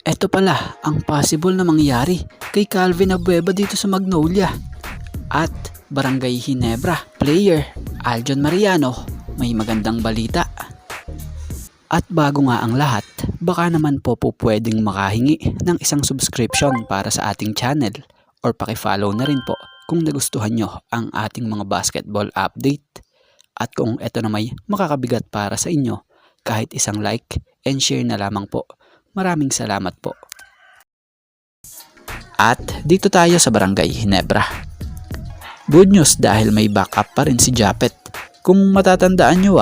Eto pala ang possible na mangyari kay Calvin Abueva dito sa Magnolia. At Barangay Ginebra player Aljon Mariano, may magandang balita. At bago nga ang lahat, baka naman po pwedeng makahingi ng isang subscription para sa ating channel or paki-follow na rin po kung nagustuhan nyo ang ating mga basketball update. At kung eto na may makakabigat para sa inyo, kahit isang like and share na lamang po. Maraming salamat po. At dito tayo sa Barangay Ginebra. Good news dahil may backup pa rin si Japet. Kung matatandaan nyo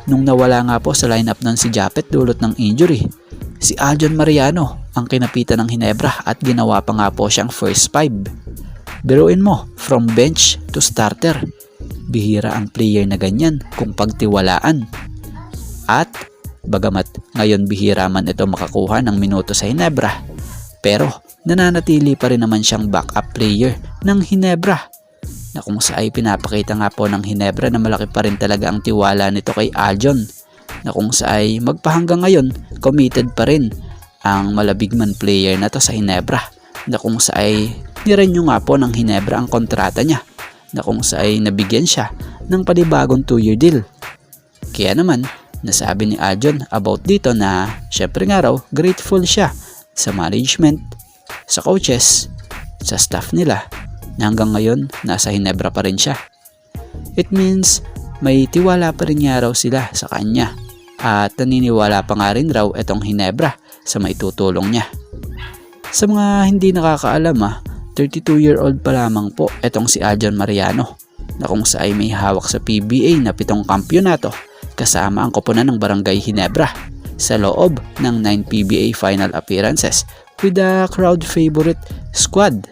nung nawala nga po sa lineup nun si Japet dulot ng injury, si Aljon Mariano ang kinapitan ng Ginebra at ginawa pa nga po siyang first five. Biruin mo, from bench to starter. Bihira ang player na ganyan kung pagtiwalaan. At bagamat ngayon bihira man ito makakuha ng minuto sa Ginebra, pero nananatili pa rin naman siyang backup player ng Ginebra, na kung saan ay pinapakita nga po ng Ginebra na malaki pa rin talaga ang tiwala nito kay Aljon, na kung saan ay magpahanggang ngayon committed pa rin ang malabigman player na to sa Ginebra, na kung saan ay nirenew nga po ng Ginebra ang kontrata niya, na kung saan ay nabigyan siya ng panibagong 2-year deal. Kaya naman nasabi ni Aljon about dito na syempre nga raw grateful siya sa management, sa coaches, sa staff nila, na hanggang ngayon nasa Ginebra pa rin siya. It means may tiwala pa rin nga raw sila sa kanya at naniniwala pa nga rin raw itong Ginebra sa maitutulong niya. Sa mga hindi nakakaalam 32-year-old pa lamang po itong si Aljon Mariano, na kung saan may hawak sa PBA na 7 kampyonato kasama ang koponan ng Barangay Ginebra sa loob ng 9 PBA final appearances with the crowd favorite squad.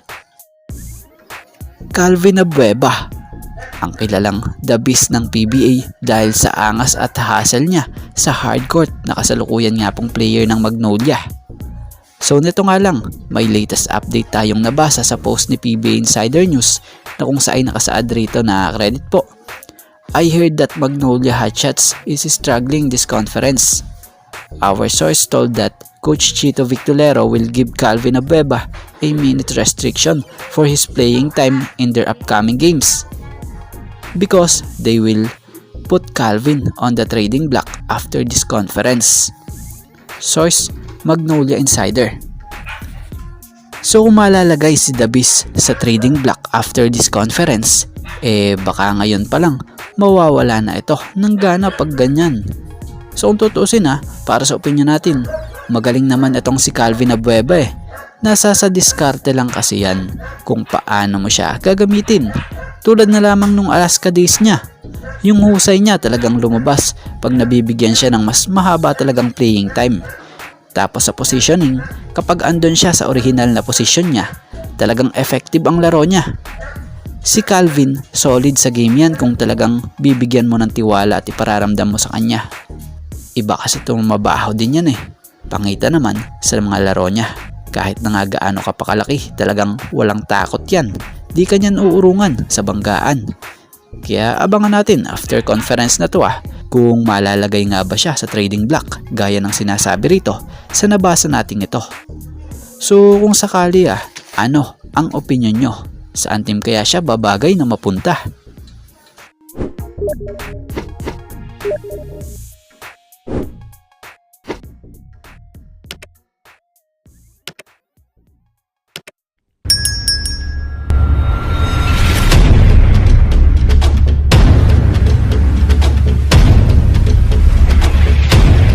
Calvin Abueva, ang kilalang the beast ng PBA dahil sa angas at hustle niya sa hardcourt, na kasalukuyan nga pong player ng Magnolia. So nito nga lang, may latest update tayong nabasa sa post ni PBA Insider News, na kung saan nakasaad rito na credit po, I heard that Magnolia Hotshots is struggling this conference. Our source told that Coach Chito Victolero will give Calvin Abueva a minute restriction for his playing time in their upcoming games, because they will put Calvin on the trading block after this conference. Source, Magnolia Insider. So kung malalagay si The Beast sa trading block after this conference, baka ngayon pa lang mawawala na ito ng gana pag ganyan. So kung tutuusin para sa opinion natin, magaling naman itong si Calvin Abueva Nasa sa diskarte lang kasi yan kung paano mo siya gagamitin. Tulad na lamang nung Alaska days niya. Yung husay niya talagang lumabas pag nabibigyan siya ng mas mahaba talagang playing time. Tapos sa positioning, kapag andun siya sa original na position niya, talagang effective ang laro niya. Si Calvin, solid sa game yan kung talagang bibigyan mo ng tiwala at ipararamdam mo sa kanya. Iba kasi itong mabaho din yan Pangita naman sa mga laro niya. Kahit na nga gaano ka pakalaki, talagang walang takot yan. Di ka niyan uurungan sa banggaan. Kaya abangan natin after conference na to kung malalagay nga ba siya sa trading block gaya ng sinasabi rito sa nabasa natin ito. So kung sakali ano ang opinion nyo? Saan team kaya siya babagay na mapunta?